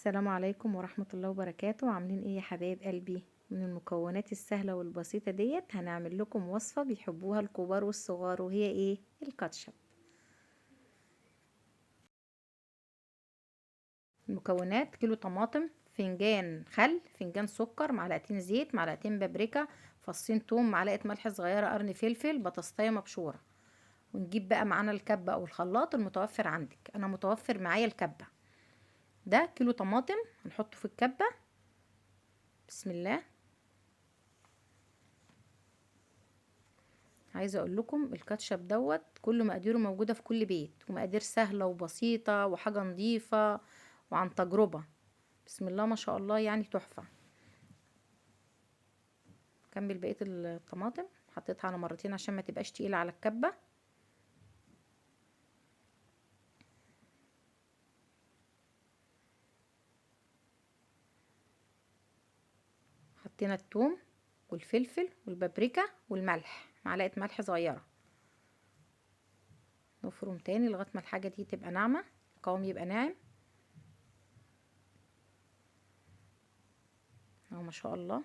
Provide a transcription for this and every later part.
السلام عليكم ورحمة الله وبركاته. عاملين ايه يا حبايب قلبي؟ من المكونات السهلة والبسيطة ديت هنعمل لكم وصفة بيحبوها الكبار والصغار، وهي ايه؟ الكاتشب. المكونات: كيلو طماطم، فنجان خل، فنجان سكر، معلقتين زيت، معلقتين بابريكا، فصين توم، معلقة ملح صغيرة، قرن فلفل، بطاطساية مبشورة. ونجيب بقى معانا الكبة او الخلاط المتوفر عندك. انا متوفر معايا الكبة. ده كيلو طماطم هنحطه في الكبة. بسم الله. عايزه اقول لكم الكاتشب دوت كل مقاديره موجوده في كل بيت، ومقادير سهله وبسيطه وحاجه نظيفه وعن تجربه. بسم الله ما شاء الله، يعني تحفه. كمل بقيه الطماطم، حطيتها على مرتين عشان ما تبقاش تقيله على الكبه. حطينا الثوم والفلفل والبابريكا والملح، معلقه ملح صغيره. نفرم تاني لغايه ما الحاجه دي تبقى ناعمه، القوام يبقى ناعم اهو ما شاء الله.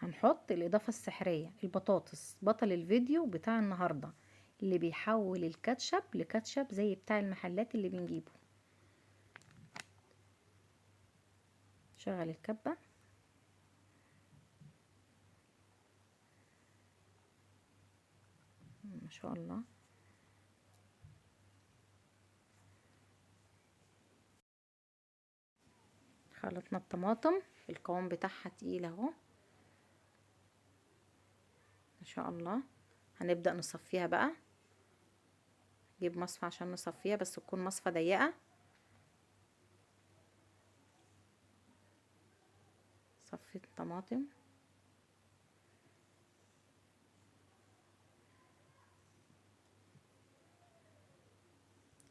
هنحط الإضافة السحرية، البطاطس، بطل الفيديو بتاع النهاردة، اللي بيحول الكاتشب لكاتشب زي بتاع المحلات اللي بنجيبه. شغل الكبة. ما شاء الله. خلطنا الطماطم، القوام بتاعها تقيل اهو ما شاء الله. هنبدأ نصفيها بقى. نجيب مصفى عشان نصفيها، بس تكون مصفى ضيقة. صفي الطماطم.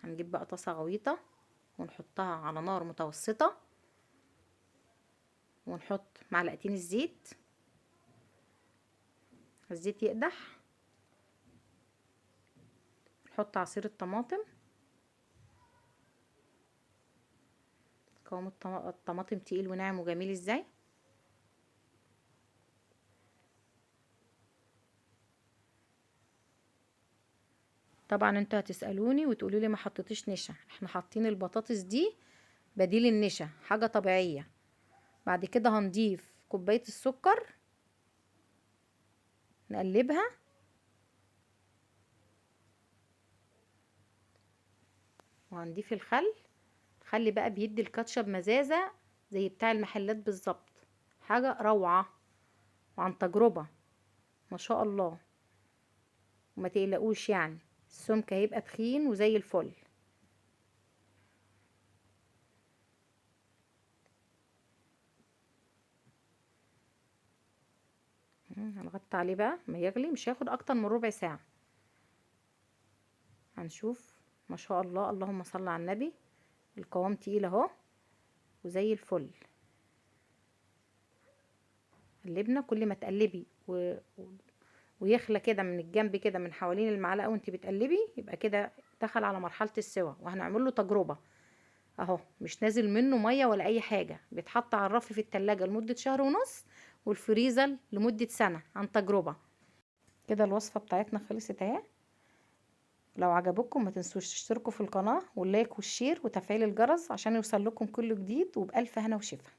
هنجيب بقى طاسة غويطة ونحطها على نار متوسطة، ونحط معلقتين الزيت. الزيت يقدح، نحط عصير الطماطم. قوام الطماطم تقيل وناعم وجميل ازاي. طبعا انتوا هتسألوني وتقولوا لي ما حطيتيش نشا. احنا حاطين البطاطس دي بديل النشا، حاجة طبيعية. بعد كده هنضيف كوباية السكر، نقلبها. وهنضيف الخل. الخل بقى بيدي الكاتشب مزازة زي بتاع المحلات بالظبط، حاجة روعة وعن تجربة ما شاء الله. وما تقلقوش، يعني السمك هيبقى تخين وزي الفل. هنغطي عليه بقى ما يغلي، مش هياخد اكتر من ربع ساعة. هنشوف. ما شاء الله، اللهم صل على النبي. القوام تقيل اهو وزي الفل. قلبنا. كل ما تقلبي ويخلى كده من الجنب كده من حوالين المعلقه وانت بتقلبي، يبقى كده دخل على مرحله السوا. وهنعمل له تجربه اهو، مش نازل منه ميه ولا اي حاجه. بيتحط على الرف في التلاجة لمده شهر ونص، والفريزر لمده سنه، عن تجربه. كده الوصفه بتاعتنا خلصت اهي. لو عجبكم ما تنسوش تشتركوا في القناه واللايك والشير وتفعيل الجرس عشان يوصل لكم كل جديد. وبألف هنا وشفا.